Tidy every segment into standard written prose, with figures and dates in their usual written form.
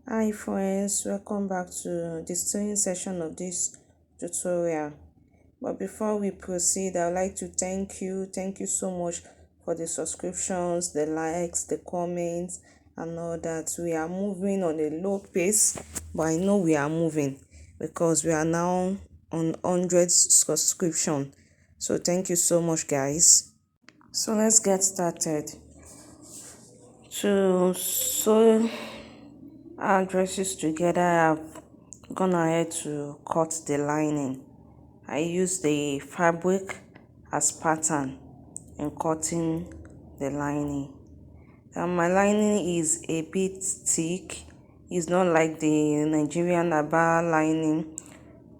Hi friends, welcome back to the sewing session of this tutorial. But before we proceed, I would like to thank you so much for the subscriptions, the likes, the comments and all that. We are moving on a low pace, but I know we are moving because we are now on 100 subscription. So thank you so much guys. So let's get started. To sew our dresses together, I've gone ahead to cut the lining. I use the fabric as pattern in cutting the lining. And my lining is a bit thick. It's not like the Nigerian Aba lining.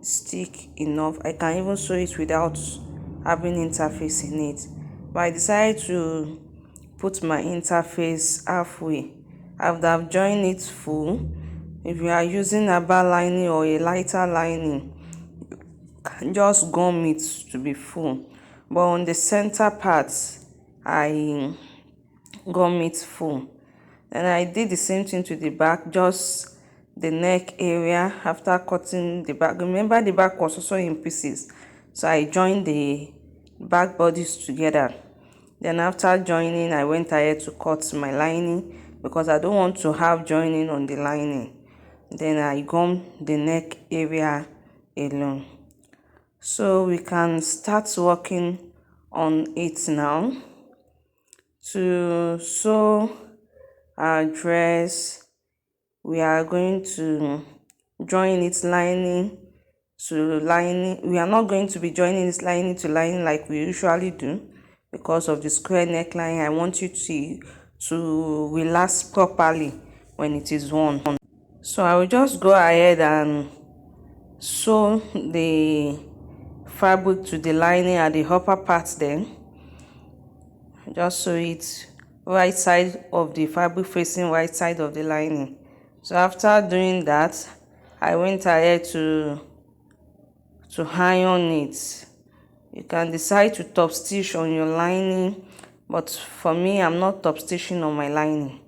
It's thick enough. I can even sew it without having interface in it. But I decided to put my interface halfway. After I've joined it full, if you are using a bar lining or a lighter lining, just gum it to be full. But on the center part, I gum it full. And I did the same thing to the back, just the neck area after cutting the back. Remember the back was also in pieces, so I joined the back bodies together. Then after joining, I went ahead to cut my lining because I don't want to have joining on the lining. Then I gum the neck area alone. So we can start working on it now. To sew our dress, we are going to join its lining to lining. We are not going to be joining this lining to lining like we usually do because of the square neckline. I want you to relax properly when it is worn. So I will just go ahead and sew the fabric to the lining at the upper part. Then just sew it right side of the fabric facing right side of the lining. So after doing that, I went ahead to iron it. You can decide to top stitch on your lining, but for me, I'm not top stitching on my lining.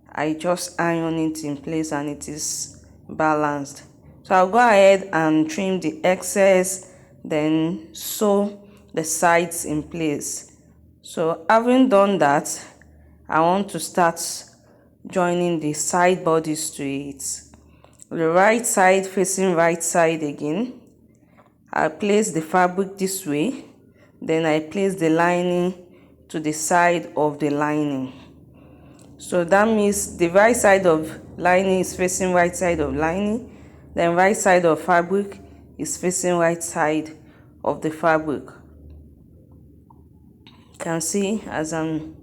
I just iron it in place and it is balanced. So I'll go ahead and trim the excess, then sew the sides in place. So having done that, I want to start joining the side bodies to it. The right side facing right side again. I place the fabric this way, then I place the lining to the side of the lining. So that means the right side of lining is facing right side of lining, then right side of fabric is facing right side of the fabric. You can see as I'm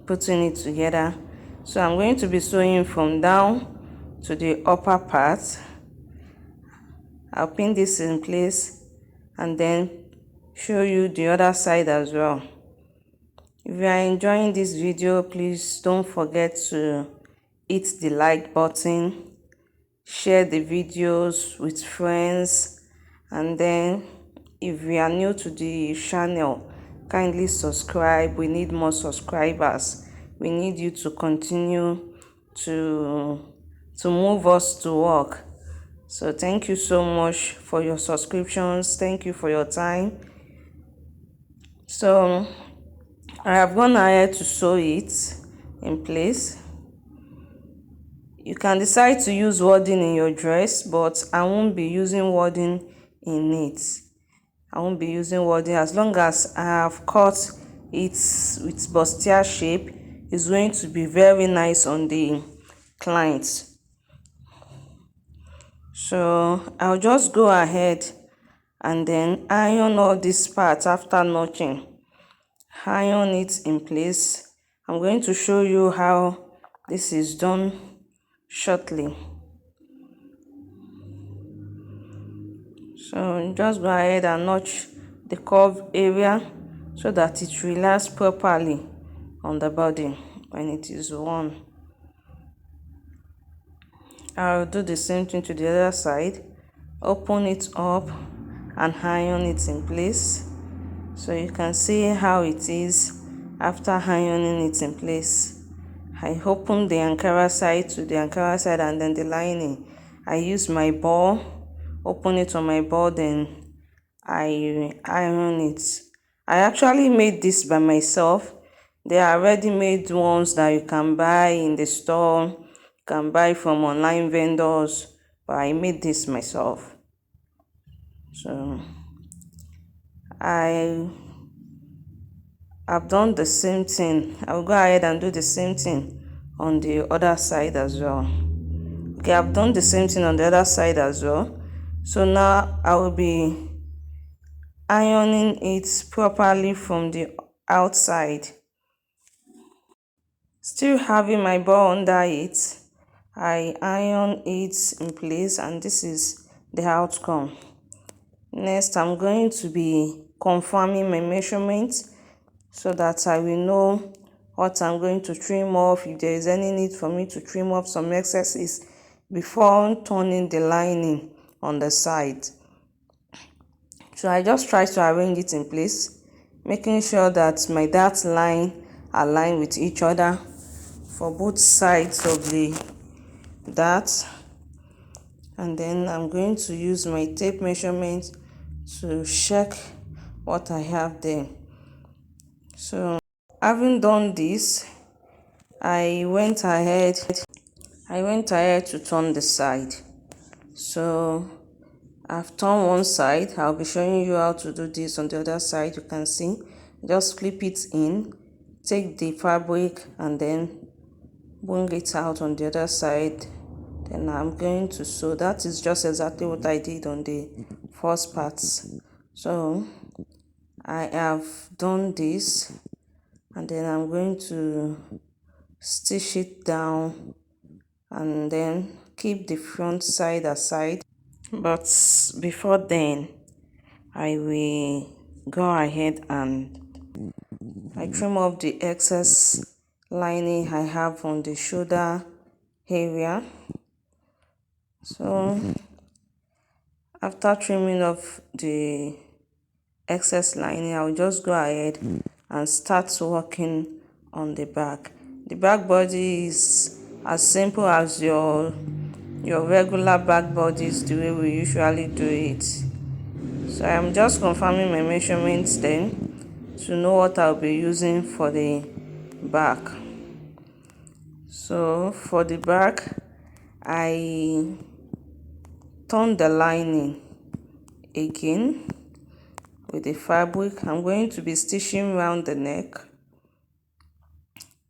putting it together. So I'm going to be sewing from down to the upper part. I'll pin this in place and then show you the other side as well. If you are enjoying this video, please don't forget to hit the like button, share the videos with friends, and then if you are new to the channel, kindly subscribe. We need more subscribers. We need you to continue to move us to work. So thank you so much for your subscriptions. Thank you for your time. So I have gone ahead to sew it in place. You can decide to use wadding in your dress, but I won't be using wadding in it. I won't be using wadding as long as I have cut it with bustier shape. It's going to be very nice on the client. So I'll just go ahead and then iron all these parts after notching. Iron it in place. I'm going to show you how this is done shortly. So just go ahead and notch the curve area so that it relax properly on the body when it is worn. I'll do the same thing to the other side. Open it up and iron it in place. So you can see how it is after ironing it in place. I open the Ankara side to the Ankara side and then the lining. I use my ball, open it on my ball, then I iron it. I actually made this by myself. There are ready-made ones that you can buy in the store, you can buy from online vendors, but I made this myself. So I've done the same thing. I'll go ahead and do the same thing on the other side as well. Okay, I've done the same thing on the other side as well. So now I will be ironing it properly from the outside. Still having my ball under it, I iron it in place, and this is the outcome. Next, I'm going to be confirming my measurements so that I will know what I'm going to trim off, if there is any need for me to trim off some excesses before turning the lining on the side. So I just try to arrange it in place, making sure that my dart line align with each other for both sides of the dart. And then I'm going to use my tape measurement to check what I have there. So having done this, I went ahead to turn the side. So I've turned one side. I'll be showing you how to do this on the other side. You can see, just flip it in, take the fabric and then bring it out on the other side. Then I'm going to sew. That is just exactly what I did on the first parts. So I have done this, and then I'm going to stitch it down and then keep the front side aside. But before then, I will go ahead and I trim off the excess lining I have on the shoulder area. So after trimming off the excess lining, I'll just go ahead and start working on the back. The back body is as simple as your regular back bodies, the way we usually do it. So I'm just confirming my measurements then to know what I'll be using for the back. So for the back, I turn the lining again with the fabric. I'm going to be stitching around the neck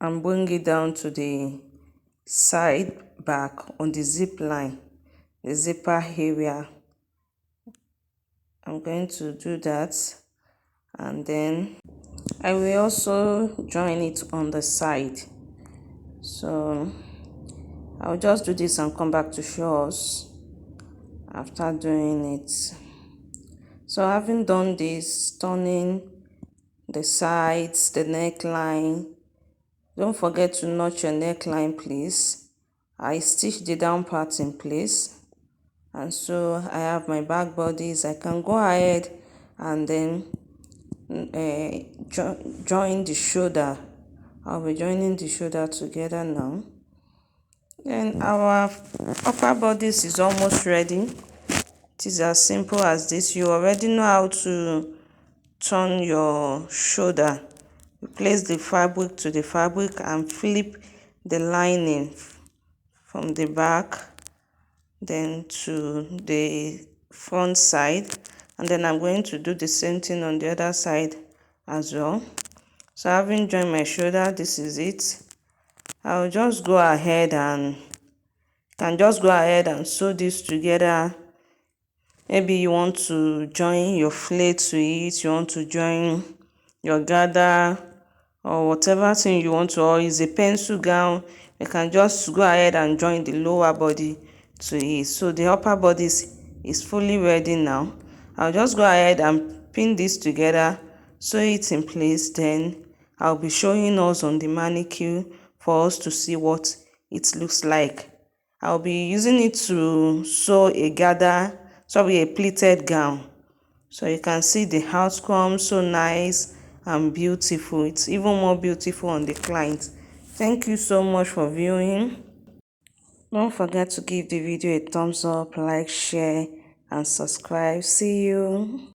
and bring it down to the side back on the zip line, the zipper area. I'm going to do that, and then I will also join it on the side. So I'll just do this and come back to show us after doing it. So having done this, turning the sides, the neckline, don't forget to notch your neckline, please. I stitched the down part in place, and so I have my back bodies. I can go ahead and then join the shoulder. I'll be joining the shoulder together now. Then our upper bodies is almost ready. It is as simple as this. You already know how to turn your shoulder. You place the fabric to the fabric and flip the lining from the back then to the front side, and then I'm going to do the same thing on the other side as well. So having joined my shoulder, this is it. I'll just go ahead and sew this together. Maybe you want to join your flat to it, you want to join your gather, or whatever thing you want to, or is a pencil gown, you can just go ahead and join the lower body to it. So the upper body is fully ready now. I'll just go ahead and pin this together, sew it in place, then I'll be showing us on the mannequin for us to see what it looks like. I'll be using it to sew a pleated gown. So you can see the outcome, so nice and beautiful. It's even more beautiful on the client. Thank you so much for viewing. Don't forget to give the video a thumbs up, like, share and subscribe. See you.